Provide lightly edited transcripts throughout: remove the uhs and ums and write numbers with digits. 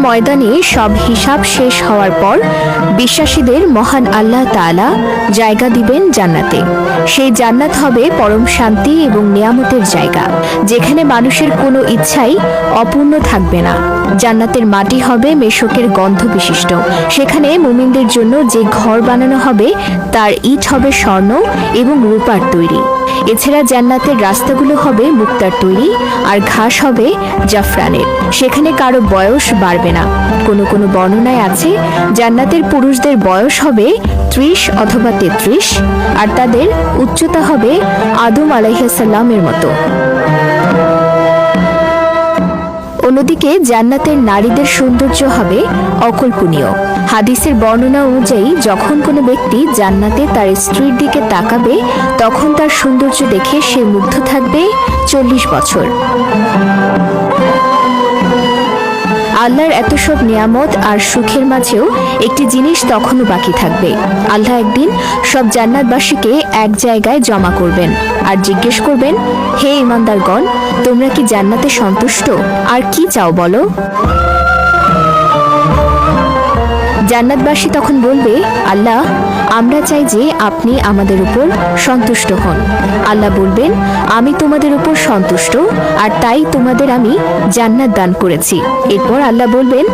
ময়দানে সব হিসাব শেষ হওয়ার পর বিশ্বাসীদের মহান আল্লাহ তাআলা জায়গা দিবেন জান্নাতে। সেই জান্নাত হবে পরম শান্তি এবং নিয়ামতের জায়গা, যেখানে মানুষের কোনো ইচ্ছাই অপূর্ণ থাকবে না। জান্নাতের মাটি হবে মেশকের গন্ধ বিশিষ্ট। সেখানে মুমিনদের জন্য যে ঘর বানানো হবে তার ইট হবে স্বর্ণ এবং রূপার তৈরি। এছাড়া জান্নাতের রাস্তাগুলো হবে মুক্তার তৈরি, আর ঘাস হবে জাফরানের। সেখানে কারো বয়স বাড়বে না। কোনো কোনো বর্ণনায় আছে জান্নাতের পুরুষদের বয়স হবে 30 অথবা 33, আর তাদের উচ্চতা হবে আদম আলাইহিস সালামের মতো। অন্যদিকে জান্নাতের নারীদের সৌন্দর্য হবে অকল্পনীয়। হাদিসের বর্ণনা অনুযায়ী যখন কোনো ব্যক্তি জান্নাতে তার স্ত্রীর দিকে তাকাবে, তখন তার সৌন্দর্য দেখে সে মুগ্ধ থাকবে 40 বছর। আল্লাহর এত সব নিয়ামত আর সুখের মাঝেও একটি জিনিস তখনও বাকি থাকবে। আল্লাহ একদিন সব জান্নাতবাসীকে এক জায়গায় জমা করবেন আর জিজ্ঞেস করবেন, হে ঈমানদারগণ, তোমরা কি জান্নাতে সন্তুষ্ট? আর কি চাও বলো? জান্নাতবাসী তখন বলবে, আল্লাহ, আমরা চাই যে আপনি আমাদের উপর সন্তুষ্ট হন। আল্লাহ বলবেন, আমি তোমাদের উপর সন্তুষ্ট, আর তাই তোমাদের আমি জান্নাত দান করেছি। এরপর আল্লাহ বলবেন,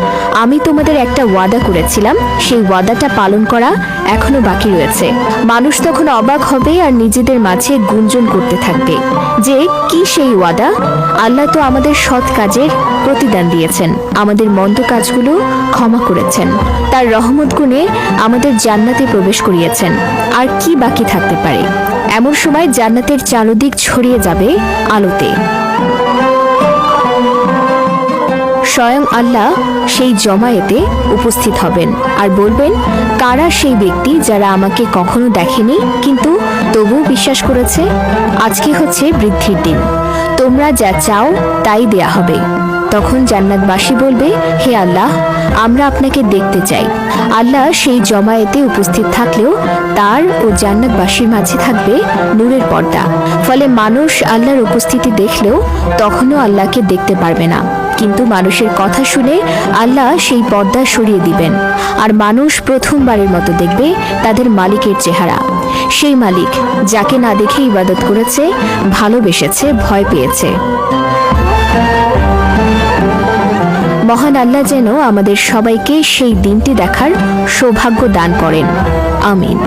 আমি তোমাদের একটা ওয়াদা করেছিলাম, সেই ওয়াদাটা পালন করা এখনো বাকি রয়েছে। মানুষ তখন অবাক হবে আর নিজেদের মাঝে গুঞ্জন করতে থাকবে যে কি সেই ওয়াদা? আল্লাহ তো আমাদের সৎ কাজের প্রতিদান দিয়েছেন, আমাদের মন্দ কাজগুলো ক্ষমা করেছেন, তার রহমত গুণে আমাদের জান্নাতে প্রবেশ করিয়েছেন। আর কি বাকি থাকতে পারে? এমন সময় জান্নাতের চারদিক ছড়িয়ে যাবে আলোতে। স্বয়ং আল্লাহ সেই জমায়েতে উপস্থিত হবেন আর বলবেন, কারা সেই ব্যক্তি যারা আমাকে কখনো দেখেনি কিন্তু তবুও বিশ্বাস করেছে? আজকে হচ্ছে বৃদ্ধির দিন, তোমরা যা চাও তাই দেয়া হবে। তখন জান্নাতবাসী বলবে, হে আল্লাহ, আমরা আপনাকে দেখতে চাই। আল্লাহ সেই জমায়েতে উপস্থিত থাকলেও তার ও জান্নাতবাসীর মাঝে থাকবে নূরের পর্দা। ফলে মানুষ আল্লাহর উপস্থিতি দেখলেও তখনও আল্লাহকে দেখতে পারবে না। কিন্তু মানুষের কথা শুনে আল্লাহ সেই পর্দা সরিয়ে দিবেন, আর মানুষ প্রথমবারের মতো দেখবে তাদের মালিকের চেহারা। সেই মালিক যাকে না দেখে ইবাদত করেছে, ভালোবেসেছে, ভয় পেয়েছে। মহান আল্লাহ যেন আমাদের সবাইকে সেই দিনটি দেখার সৌভাগ্য দান করেন। আমিন।